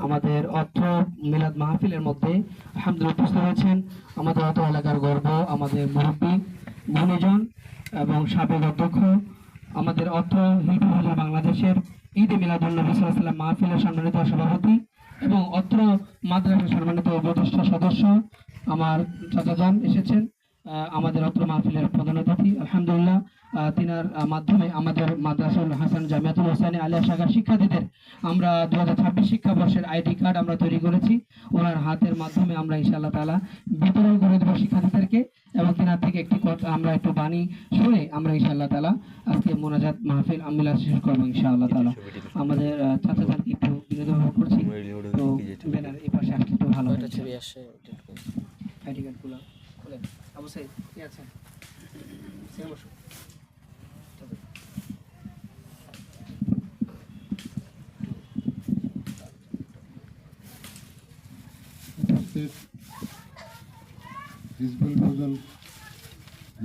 আমাদের অর্থ মিলাদ মাহফিলের মধ্যে আলহামদুলিল্লাহ উপস্থিত হয়েছেন আমাদের অর্থ এলাকার গর্ব, আমাদের মুরব্বী গুণীজন এবং সাবেক অধ্যক্ষ, আমাদের অর্থ হিন্দু বাংলাদেশের ঈদ মিলাদুন নবী সাল্লাল্লাহু আলাইহি ওয়াসাল্লাম মাহফিলের সম্মানিত সভাপতি এবং অত্র মাদ্রাসার সম্মানিত উপদেষ্টা সদস্য আমার চাচাজান এসেছেন আমাদের অত্র মাহফিলের প্রধান অতিথি। আলহামদুলিল্লাহ তিনার মাধ্যমে আমাদের মাদ্রাসাউল হাসান জামিয়াতুল হোসাইনী আলিয়া শাখার শিক্ষার্থীদের আমরা 2026 শিক্ষাবর্ষের আইডি কার্ড আমরা তৈরি করেছি। ওনার হাতের মাধ্যমে আমরা ইনশাআল্লাহ তাআলা বিতরণ করে দেব শিক্ষার্থীদেরকে এবং তিনার থেকে একটি কথা আমরা একটু বাণী শুনে আমরা ইনশাআল্লাহ তাআলা আজকে মোনাজাত মাহফিল আমিলা শেষ করবো ইনশাআল্লাহ তাআলা। আমাদের চাচাজানকে একটু বিনোদন করছি, তো ব্যানার এই পাশে আসলে একটু ভালো একটা ছবি আসে আইডি কার্ডগুলো খুলে আবু সাইদ কি আছে সেম বসো। হিজবুল ফজল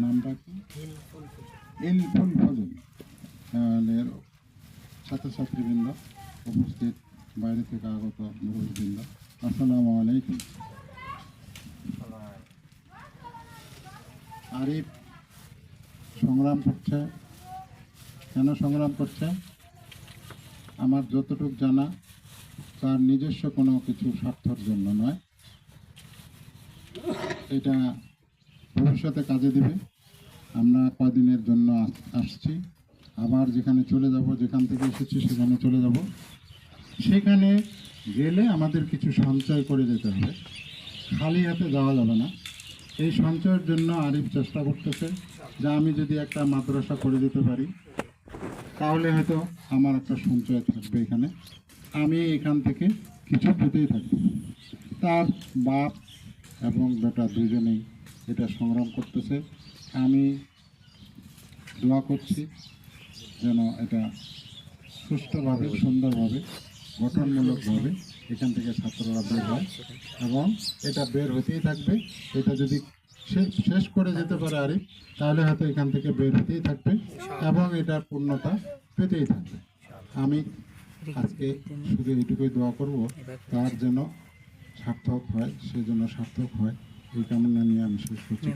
নামটা কি? ইলফুল ফজল এর ছাত্রছাত্রীবৃন্দ, উপস্থিত বাইরে থেকে আগত মুরব্বীবৃন্দ, আসসালামু আলাইকুম। আরিফ সংগ্রাম করছে, কেন সংগ্রাম করছে? আমার যতটুকু জানা তার নিজস্ব কোনো কিছু স্বার্থের জন্য নয়, এটা ভবিষ্যতে কাজে দিবে। আমরা কয়দিনের জন্য আসছি, আবার যেখানে চলে যাব, যেখান থেকে এসেছি সেখানে চলে যাব। সেখানে গেলে আমাদের কিছু সঞ্চয় করে যেতে হবে, খালি হাতে যাওয়া যাবে না। এই সঞ্চয়ের জন্য আরিফ চেষ্টা করতেছে যে আমি যদি একটা মাদ্রাসা করে দিতে পারি তাহলে হয়তো আমার একটা সঞ্চয় থাকবে, এখানে আমি এখান থেকে কিছু পেতেই থাকবো। তার বাপ এবং বেটা দুজনেই এটা সংগ্রাম করতেছে। আমি দোয়া করছি যেন এটা সুষ্ঠুভাবে, সুন্দরভাবে, গঠনমূলকভাবে এখান থেকে ছাত্ররা বের হয় এবং এটা বের হতেই থাকবে। এটা যদি শেষ করে যেতে পারে আরিফ, তাহলে হয়তো এখান থেকে বের হতেই থাকবে এবং এটার পূর্ণতা পেতেই থাকবে। আমি আজকে শুধু এইটুকুই দোয়া করব, তার যেন সার্থক হয়, সে যেন সার্থক হয়, এই কামনা নিয়ে আমি শেষ করছি।